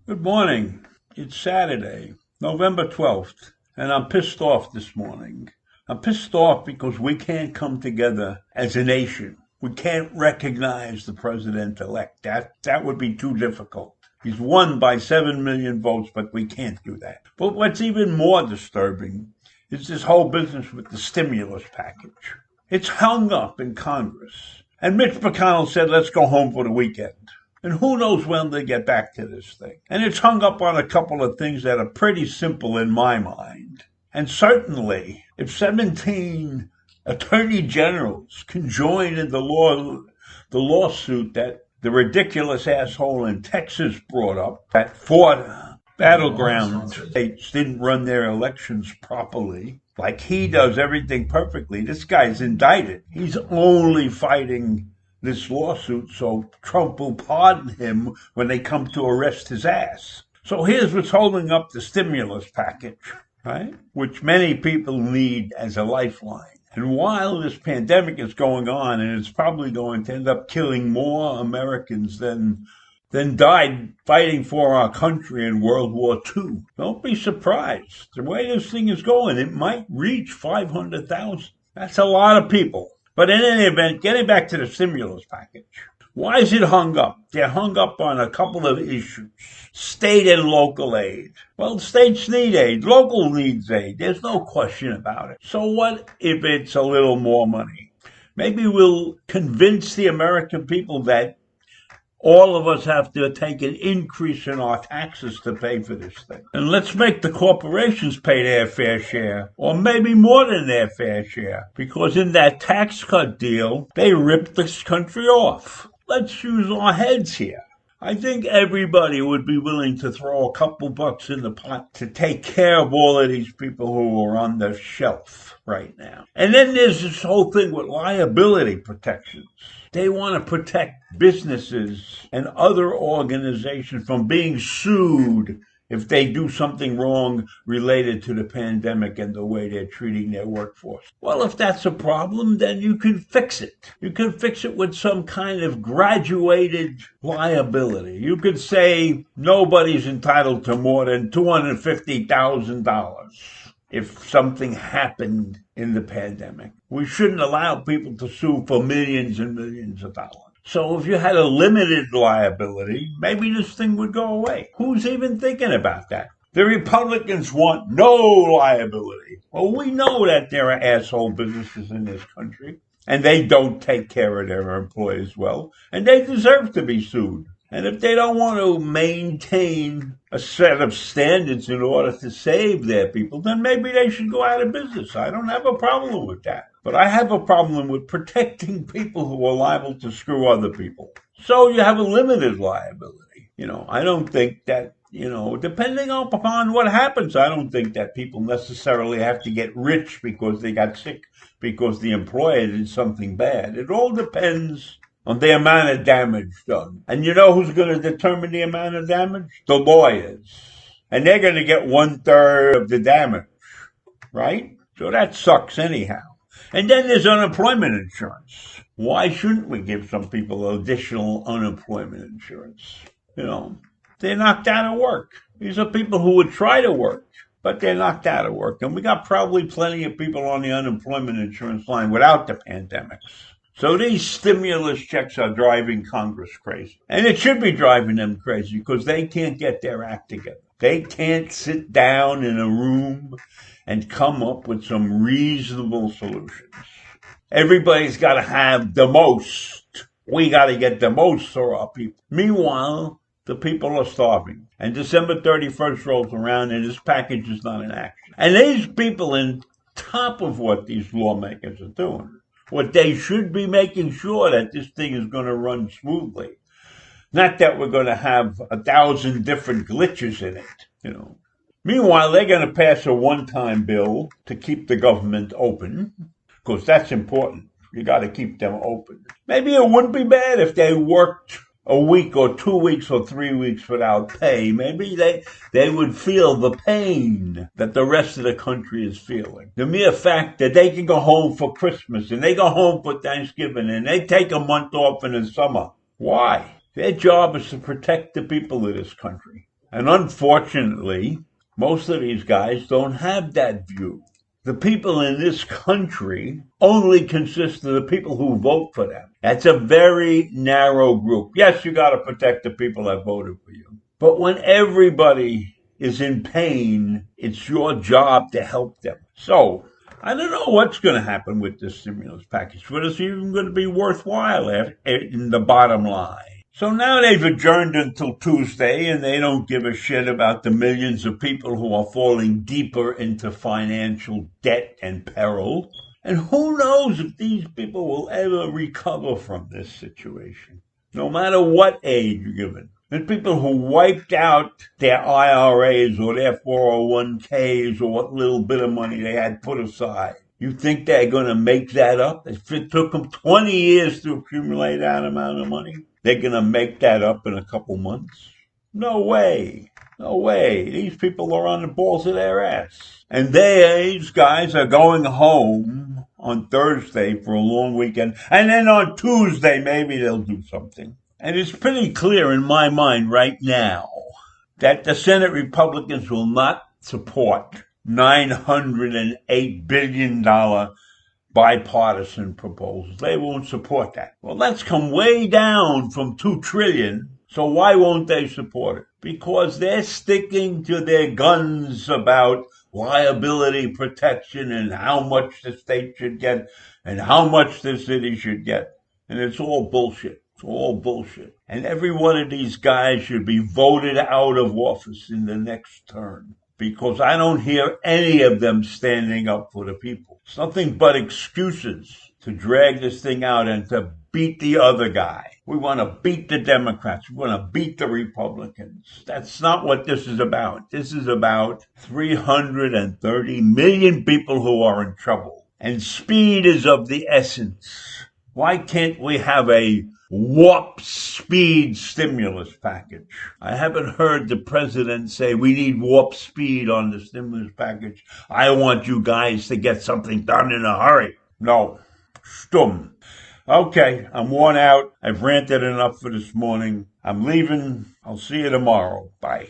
Good morning. It's Saturday, November 12th, and I'm pissed off this morning. I'm pissed off because we can't come together as a nation. We can't recognize the president-elect. That would be too difficult. He's won by 7 million votes, but we can't do that. But what's even more disturbing is this whole business with the stimulus package. It's hung up in Congress. And Mitch McConnell said, let's go home for the weekend. And who knows when they get back to this thing. And it's hung up on a couple of things that are pretty simple in my mind. And certainly, if 17 attorney generals can join in the lawsuit that the ridiculous asshole in Texas brought up, that fought battleground states didn't run their elections properly, like he does everything perfectly. This guy's indicted. He's only fighting this lawsuit so Trump will pardon him when they come to arrest his ass. So here's what's holding up the stimulus package, right? Which many people need as a lifeline. And while this pandemic is going on, and it's probably going to end up killing more Americans than died fighting for our country in World War II, don't be surprised. The way this thing is going, it might reach 500,000. That's a lot of people. But in any event, getting back to the stimulus package, why is it hung up? They're hung up on a couple of issues. State and local aid. Well, states need aid. Local needs aid. There's no question about it. So what if it's a little more money? Maybe we'll convince the American people that all of us have to take an increase in our taxes to pay for this thing. And let's make the corporations pay their fair share, or maybe more than their fair share, because in that tax cut deal, they ripped this country off. Let's use our heads here. I think everybody would be willing to throw a couple bucks in the pot to take care of all of these people who are on the shelf right now. And then there's this whole thing with liability protections. They want to protect businesses and other organizations from being sued if they do something wrong related to the pandemic and the way they're treating their workforce. Well, if that's a problem, then you can fix it. You can fix it with some kind of graduated liability. You could say nobody's entitled to more than $250,000 if something happened in the pandemic. We shouldn't allow people to sue for millions and millions of dollars. So if you had a limited liability, maybe this thing would go away. Who's even thinking about that? The Republicans want no liability. Well, we know that there are asshole businesses in this country, and they don't take care of their employees well, and they deserve to be sued. And if they don't want to maintain a set of standards in order to save their people, then maybe they should go out of business. I don't have a problem with that. But I have a problem with protecting people who are liable to screw other people. So you have a limited liability. I don't think that, depending upon what happens, I don't think that people necessarily have to get rich because they got sick, because the employer did something bad. It all depends on the amount of damage done. And you know who's going to determine the amount of damage? The lawyers. And they're going to get 1/3 of the damage, right? So that sucks anyhow. And then there's unemployment insurance. Why shouldn't we give some people additional unemployment insurance? They're knocked out of work. These are people who would try to work, but they're knocked out of work. And we got probably plenty of people on the unemployment insurance line without the pandemics. So these stimulus checks are driving Congress crazy. And it should be driving them crazy because they can't get their act together. They can't sit down in a room and come up with some reasonable solutions. Everybody's got to have the most. We got to get the most for our people. Meanwhile, the people are starving. And December 31st rolls around and this package is not in action. And these people, on top of what these lawmakers are doing, what they should be making sure that this thing is going to run smoothly. Not that we're going to have 1,000 different glitches in it, Meanwhile, they're going to pass a one-time bill to keep the government open, because that's important. You got to keep them open. Maybe it wouldn't be bad if they worked a week or 2 weeks or 3 weeks without pay. Maybe they would feel the pain that the rest of the country is feeling. The mere fact that they can go home for Christmas and they go home for Thanksgiving and they take a month off in the summer. Why? Their job is to protect the people of this country. And unfortunately, most of these guys don't have that view. The people in this country only consist of the people who vote for them. That's a very narrow group. Yes, you got to protect the people that voted for you. But when everybody is in pain, it's your job to help them. So, I don't know what's going to happen with this stimulus package, but it's even going to be worthwhile in the bottom line. So now they've adjourned until Tuesday, and they don't give a shit about the millions of people who are falling deeper into financial debt and peril. And who knows if these people will ever recover from this situation, no matter what age you're given. And people who wiped out their IRAs or their 401ks or what little bit of money they had put aside. You think they're going to make that up? If it took them 20 years to accumulate that amount of money, they're going to make that up in a couple months? No way. No way. These people are on the balls of their ass. And these guys are going home on Thursday for a long weekend. And then on Tuesday, maybe they'll do something. And it's pretty clear in my mind right now that the Senate Republicans will not support $908 billion bipartisan proposals. They won't support that. Well, that's come way down from $2 trillion. So why won't they support it? Because they're sticking to their guns about liability protection and how much the state should get and how much the city should get. And it's all bullshit. It's all bullshit. And every one of these guys should be voted out of office in the next term, because I don't hear any of them standing up for the people. It's nothing but excuses to drag this thing out and to beat the other guy. We want to beat the Democrats. We want to beat the Republicans. That's not what this is about. This is about 330 million people who are in trouble. And speed is of the essence. Why can't we have a warp speed stimulus package? I haven't heard the president say we need warp speed on the stimulus package. I want you guys to get something done in a hurry. No. Stumm. Okay, I'm worn out. I've ranted enough for this morning. I'm leaving. I'll see you tomorrow. Bye.